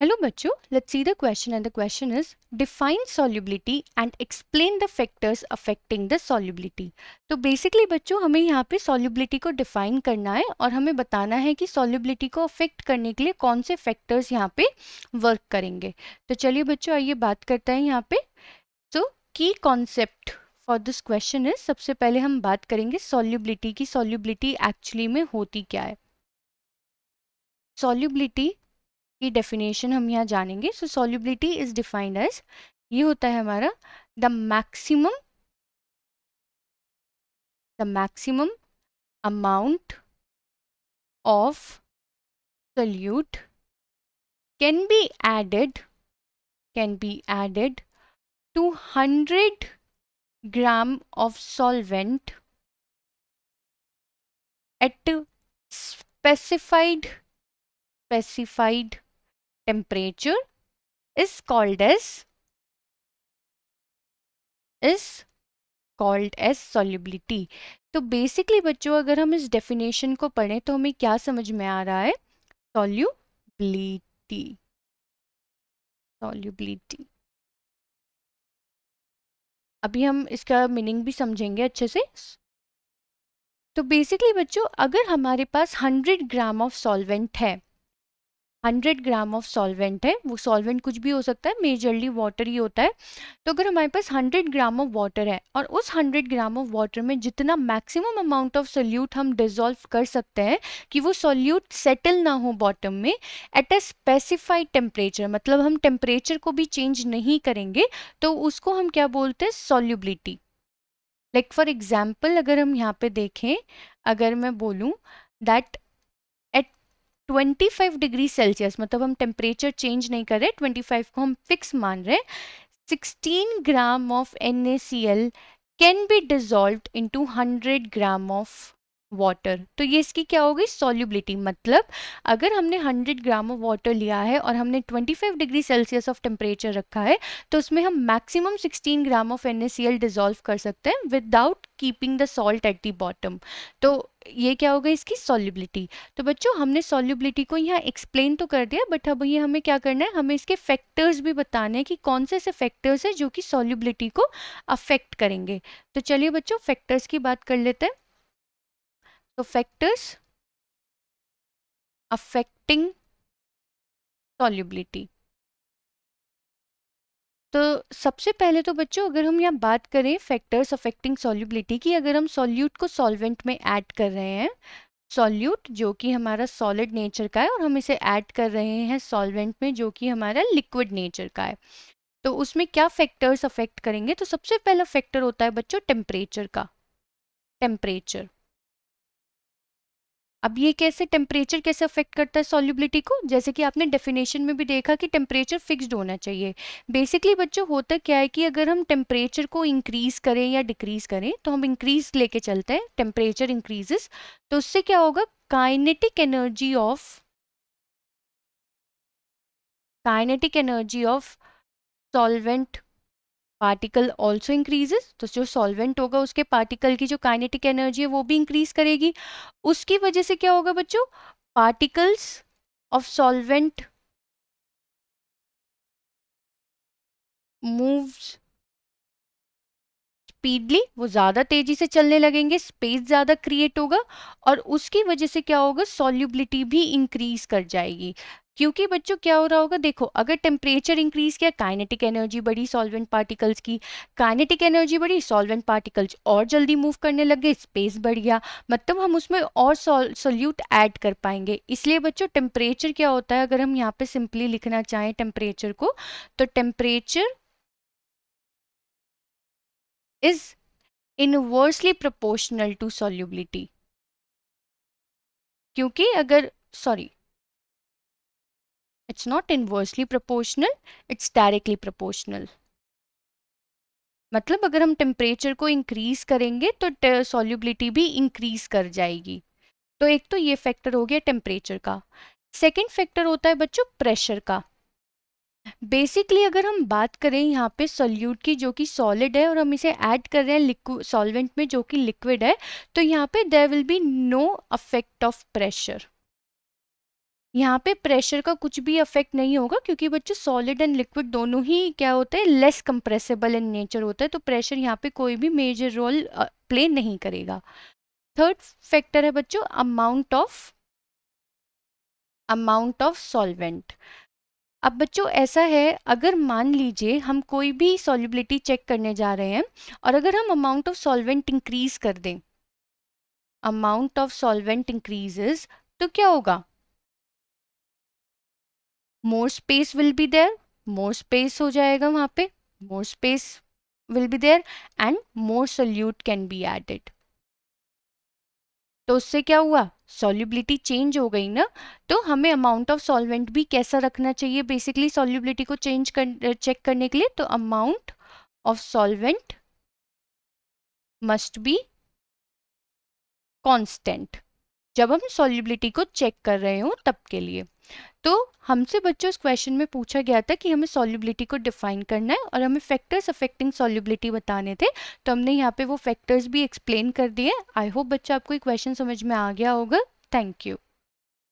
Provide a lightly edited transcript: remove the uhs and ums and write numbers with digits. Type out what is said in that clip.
Hello बच्चों, let's see the question and the question is define solubility and explain the factors affecting the solubility। तो basically बच्चों हमें यहाँ पे solubility को define करना है और हमें बताना है कि solubility को affect करने के लिए कौन से factors यहाँ पे work करेंगे। तो चलिए बच्चों आइए बात करते हैं यहाँ पे। So key concept for this question is सबसे पहले हम बात करेंगे solubility की solubility actually में होती क्या है। solubility की डेफिनेशन हम यहाँ जानेंगे। सो सॉल्युबिलिटी इज डिफाइंड एज, ये होता है हमारा the maximum amount of solute can be added to 100 gram of solvent at specified temperature is called as solubility। तो बेसिकली बच्चों अगर हम इस डेफिनेशन को पढ़ें तो हमें क्या समझ में आ रहा है? solubility। अभी हम इसका मीनिंग भी समझेंगे अच्छे से। तो बेसिकली बच्चों अगर हमारे पास 100 ग्राम ऑफ सॉल्वेंट है, 100 ग्राम ऑफ सॉल्वेंट है, वो सॉल्वेंट कुछ भी हो सकता है, मेजरली वाटर ही होता है। तो अगर हमारे पास 100 ग्राम ऑफ वाटर है और उस 100 ग्राम ऑफ वाटर में जितना मैक्सिमम अमाउंट ऑफ सोल्यूट हम डिसॉल्व कर सकते हैं कि वो सोल्यूट सेटल ना हो बॉटम में एट अ स्पेसिफाइड टेम्परेचर, मतलब हम टेम्परेचर को भी चेंज नहीं करेंगे, तो उसको हम क्या बोलते हैं? सॉल्युबिलिटी। लाइक फॉर एग्जाम्पल अगर हम यहाँ पे देखें, अगर मैं बोलूँ दैट 25 डिग्री सेल्सियस, मतलब हम टेम्परेचर चेंज नहीं कर रहे, 25 को हम फिक्स मान रहे, 16 gram of NaCl can be dissolved into 100 gram of water. तो ये इसकी क्या होगी? सॉल्युबिलिटी। मतलब अगर हमने 100 ग्राम ऑफ वाटर लिया है और हमने 25 डिग्री सेल्सियस ऑफ टेम्परेचर रखा है, तो उसमें हम maximum 16 gram of NaCl dissolve कर सकते हैं without keeping the salt at the bottom. तो ये क्या होगा? इसकी सॉल्युबिलिटी। तो बच्चों हमने सॉल्युबिलिटी को यहाँ एक्सप्लेन तो कर दिया, बट अब ये हमें क्या करना है? हमें इसके फैक्टर्स भी बताने हैं कि कौन से ऐसे फैक्टर्स हैं जो कि सॉल्युबिलिटी को अफेक्ट करेंगे। तो चलिए बच्चों फैक्टर्स की बात कर लेते हैं। तो फैक्टर्स अफेक्टिंग सॉल्युबिलिटी। तो सबसे पहले तो बच्चों अगर हम यहाँ बात करें फैक्टर्स अफेक्टिंग सॉल्युबिलिटी की, अगर हम सॉल्यूट को सॉल्वेंट में ऐड कर रहे हैं, सॉल्यूट जो कि हमारा सॉलिड नेचर का है और हम इसे ऐड कर रहे हैं सॉल्वेंट में जो कि हमारा लिक्विड नेचर का है, तो उसमें क्या फैक्टर्स अफेक्ट करेंगे? तो सबसे पहला फैक्टर होता है बच्चों टेम्परेचर का। टेम्परेचर, अब ये कैसे, टेम्परेचर कैसे अफेक्ट करता है सॉल्युबिलिटी को? जैसे कि आपने डेफिनेशन में भी देखा कि टेम्परेचर फिक्स्ड होना चाहिए। बेसिकली बच्चों होता क्या है कि अगर हम टेम्परेचर को इंक्रीज करें या डिक्रीज करें, तो हम इंक्रीज लेके चलते हैं, टेम्परेचर इंक्रीजेस, तो उससे क्या होगा? Kinetic energy of solvent particle also increases. तो जो सॉल्वेंट होगा उसके पार्टिकल की जो काइनेटिक एनर्जी है वो भी इंक्रीज करेगी। उसकी वजह से क्या होगा बच्चों? Particles of solvent moves speedily, वो ज़्यादा तेजी से चलने लगेंगे, स्पेस ज़्यादा क्रिएट होगा और उसकी वजह से क्या होगा? सॉल्युबिलिटी भी इंक्रीज कर जाएगी। क्योंकि बच्चों क्या हो रहा होगा? देखो अगर टेम्परेचर इंक्रीज किया, काइनेटिक एनर्जी बढ़ी सॉल्वेंट पार्टिकल्स की, काइनेटिक एनर्जी बढ़ी, सॉल्वेंट पार्टिकल्स और जल्दी मूव करने लग गए, स्पेस बढ़ गया, मतलब हम उसमें और सोल्यूट ऐड कर पाएंगे। इसलिए बच्चों टेम्परेचर क्या होता है, अगर हम यहाँ पे सिंपली लिखना चाहें टेम्परेचर को, तो temperature is inversely proportional to solubility। क्योंकि अगर, sorry, it's not inversely proportional, it's directly proportional. मतलब अगर हम टेम्परेचर को इंक्रीज करेंगे तो सॉल्युबिलिटी भी इंक्रीज कर जाएगी। तो एक तो ये फैक्टर हो गया टेम्परेचर का। सेकंड फैक्टर होता है बच्चों प्रेशर का। बेसिकली अगर हम बात करें यहाँ पे सोल्यूट की जो कि सॉलिड है और हम इसे ऐड कर रहे हैं लिक्विड सॉल्वेंट में जो कि लिक्विड है, तो यहाँ पे there will be no affect of pressure. यहाँ पे प्रेशर का कुछ भी अफेक्ट नहीं होगा, क्योंकि बच्चों सॉलिड एंड लिक्विड दोनों ही क्या होते हैं, लेस कंप्रेसिबल इन नेचर होता है, तो प्रेशर यहाँ पे कोई भी मेजर रोल प्ले नहीं करेगा। थर्ड फैक्टर है बच्चों अमाउंट ऑफ सॉल्वेंट। अब बच्चों ऐसा है, अगर मान लीजिए हम कोई भी सॉल्युबिलिटी चेक करने जा रहे हैं और अगर हम अमाउंट ऑफ सॉल्वेंट इंक्रीज कर दें, अमाउंट ऑफ सॉल्वेंट इंक्रीजेस, तो क्या होगा, more space will be there, more space हो जाएगा वहां पे, more space will be there and more solute can be added. तो उससे क्या हुआ, सॉल्युबिलिटी चेंज हो गई ना। तो हमें अमाउंट ऑफ सॉल्वेंट भी कैसा रखना चाहिए बेसिकली सॉल्युबिलिटी को चेक करने के लिए, तो amount of solvent must be constant, जब हम सॉल्युबिलिटी को चेक कर रहे हो तब के लिए। तो हमसे बच्चों इस क्वेश्चन में पूछा गया था कि हमें सॉल्युबिलिटी को डिफाइन करना है और हमें फैक्टर्स अफेक्टिंग सॉल्युबिलिटी बताने थे, तो हमने यहाँ पे वो फैक्टर्स भी एक्सप्लेन कर दिए। आई होप बच्चों आपको ये क्वेश्चन समझ में आ गया होगा। Thank you.